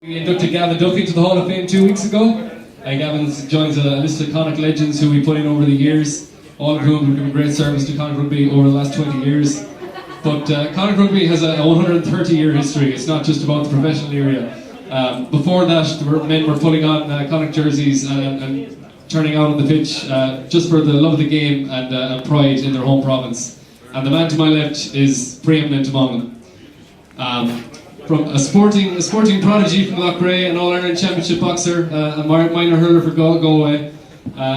We inducted Gavin Duffy to the Hall of Fame 2 weeks ago. Gavin joins a list of Connacht legends who we put in over the years, all of whom have given great service to Connacht Rugby over the last 20 years. But Connacht Rugby has a 130-year history. It's not just about the professional area. Before that, men were putting on Connacht jerseys and turning out on the pitch just for the love of the game and pride in their home province. And the man to my left is preeminent among them. From a sporting prodigy from Loughrea, an All-Ireland Championship boxer, a minor hurler for Galway.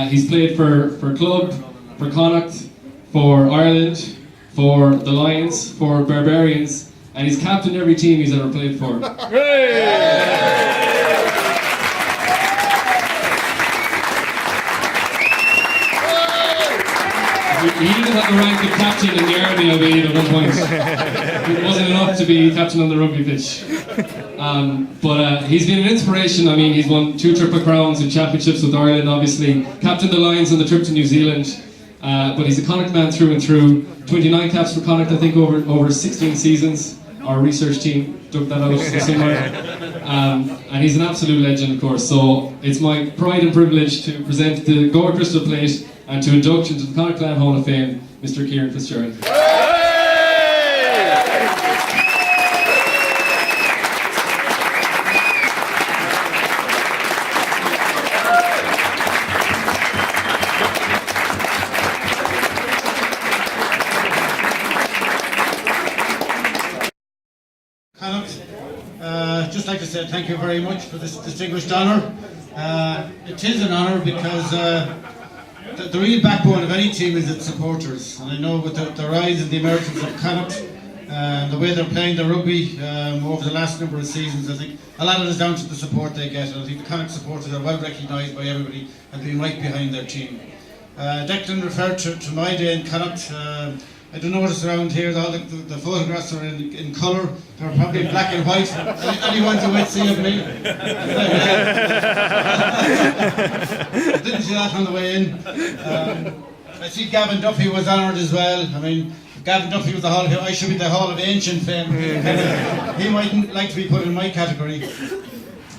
He's played for club, for Connacht, for Ireland, for the Lions, for Barbarians, and he's captained every team he's ever played for. He even had the rank of captain in the army, I believe, at one point. It wasn't enough to be captain on the rugby pitch. But he's been an inspiration. I mean, he's won 2 Triple Crowns in championships with Ireland, obviously. Captained the Lions on the trip to New Zealand. But he's a Connacht man through and through. 29 caps for Connacht, I think, over 16 seasons. Our research team dug that out somewhere. And he's an absolute legend, of course. So it's my pride and privilege to present the Gold Crystal Plate and to induction to the Connacht Clan Hall of Fame, Mr. Ciaran Fitzgerald. Connacht, just like to say thank you very much for this distinguished honour. It is an honour because the real backbone of any team is its supporters, and I know with the rise in the emergence of Connacht and the way they're playing the rugby over the last number of seasons, I think a lot of it is down to the support they get, and I think the Connacht supporters are well recognised by everybody and being right behind their team. Declan referred to my day in Connacht. I don't notice around here that all the photographs are in colour. They're probably black and white. Anyone who might see of me. I didn't see that on the way in. I see Gavin Duffy was honoured as well. I mean, if Gavin Duffy was the Hall of Fame, I should be the Hall of Ancient Fame. He mightn't like to be put in my category.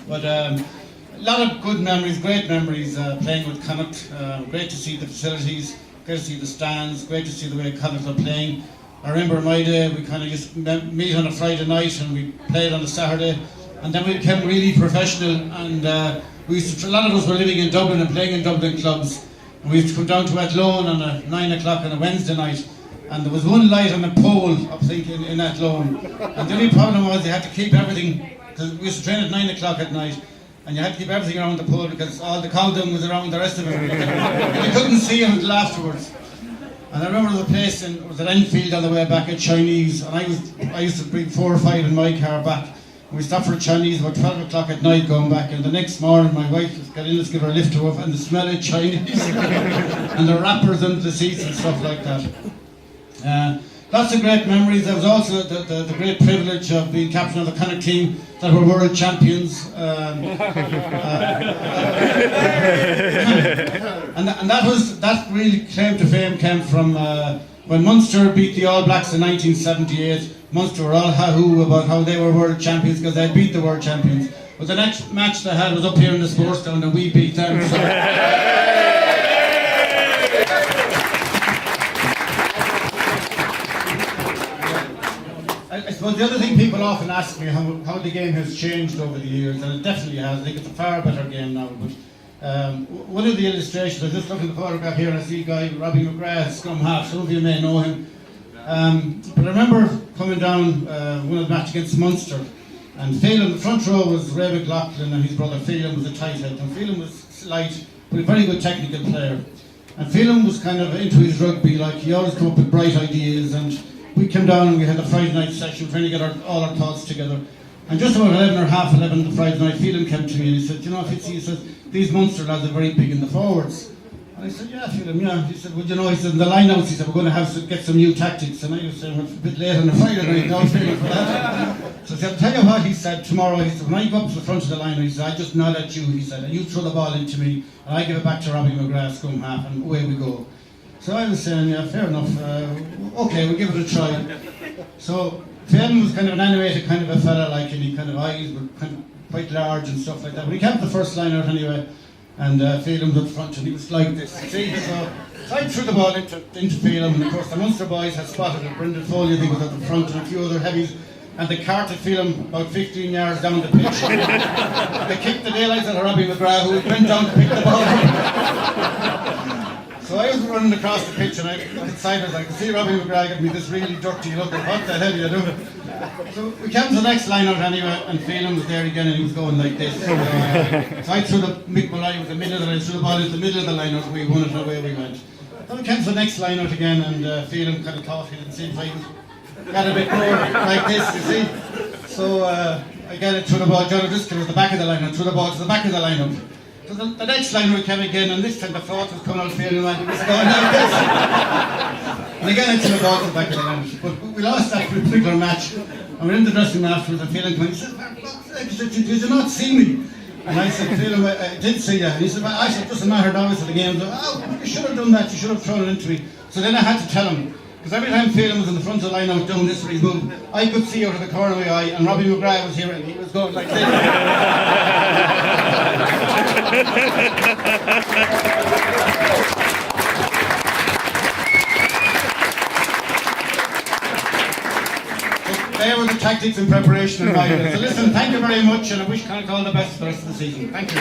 But a lot of good memories, great memories playing with Connacht. Great to see the facilities. Great to see the stands, great to see the way Connacht are playing. I remember in my day, we kind of just meet on a Friday night and we played on a Saturday, and then we became really professional, and a lot of us were living in Dublin and playing in Dublin clubs, and we used to come down to Athlone on a 9 o'clock on a Wednesday night, and there was one light on a pole up in Athlone, and the only problem was you had to keep everything, because we used to train at 9 o'clock at night, and you had to keep everything around the pole because all the countdown was around the rest of it. And you couldn't see it until afterwards. And I remember there was a place it was at Enfield on the way back at Chinese, and I used to bring 4 or 5 in my car back. And we stopped for Chinese about 12 o'clock at night going back, and the next morning my wife was getting us to give her a lift to her, and the smell of Chinese and the wrappers under the seats and stuff like that. Lots of great memories. There was also the great privilege of being captain of the Connacht team that were world champions. And that really claim to fame came from when Munster beat the All Blacks in 1978. Munster were all hoo about how they were world champions because they beat the world champions. But the next match they had was up here in the sports ground and we beat them. So. I suppose the other thing people often ask me how the game has changed over the years, and it definitely has. I think it's a far better game now. But one of the illustrations, I just look at the photograph here and I see a guy, Robbie McGrath, scrum half. Some of you may know him. But I remember coming down one of the matches against Munster, and Phelan, the front row was Ray McLaughlin and his brother Phelan was a tight head. And Phelan was slight, but a very good technical player. And Phelan was kind of into his rugby, like he always come up with bright ideas, and we came down and we had a Friday night session trying to get all our thoughts together. And just about 11 or half 11 the Friday night, Phelan came to me and he said, you know, Fitzy, he says, these Munster lads are very big in the forwards. And I said, yeah, Phelan, yeah. He said, well, you know, he said, in the line-outs, he said, we're going to have to get some new tactics. And I was saying, well, it's a bit late on a Friday night, I was feeling for that. So I said, I'll tell you what, he said, tomorrow, he said, when I go up to the front of the line, he said, I just nod at you, he said, and you throw the ball into me, and I give it back to Robbie McGrath, scrum half, and away we go. So I was saying, yeah, fair enough, okay, we'll give it a try. So Phelan was kind of an animated kind of a fella, like, and he kind of eyes were kind of quite large and stuff like that. But he came the first line out anyway, and Phelan was up front, and he was like this. See, so I threw the ball into Phelan, and of course the Munster boys had spotted it. Brendan Foley, I think, was at the front, and a few other heavies. And they carted Phelan about 15 yards down the pitch. They kicked the daylights out of Robbie McGrath, who went down to pick the ball up. So I was running across the pitch, and I looked sideways. I could see Robbie McGrath give me this really dirty look. What the hell are you doing? So we came to the next line out anyway, and Phelan was there again, and he was going like this. So I threw the Mick Malloy with the middle of the line, threw the ball into the middle of the line out, we won it, and away we went. Then we came to the next line out again, and Phelan kind of thought he didn't see if I got a bit more like this, you see. So I got it through the ball. John O'Driscoll was the back of the lineup, threw the ball to the back of the lineup. So the next line we came again, and this time the thought was coming out Phelan, and he was going like this. And again I threw the ball to the back of the lineup. But we lost that particular match, and we were in the dressing room afterwards, and Phelan came and he said, did you not see me? And I said, Phelan, I did see you. And he said, well, I said, it doesn't matter now, it's the game. Oh, you should have done that, you should have thrown it into me. So then I had to tell him. Because every time Phelan was in the front of the line, I was doing this for his move. I could see out of the corner of my eye, and Robbie McGrath was here, and he was going like this. There were the tactics and preparation in mind. So listen, thank you very much, and I wish Connacht all the best for the rest of the season. Thank you.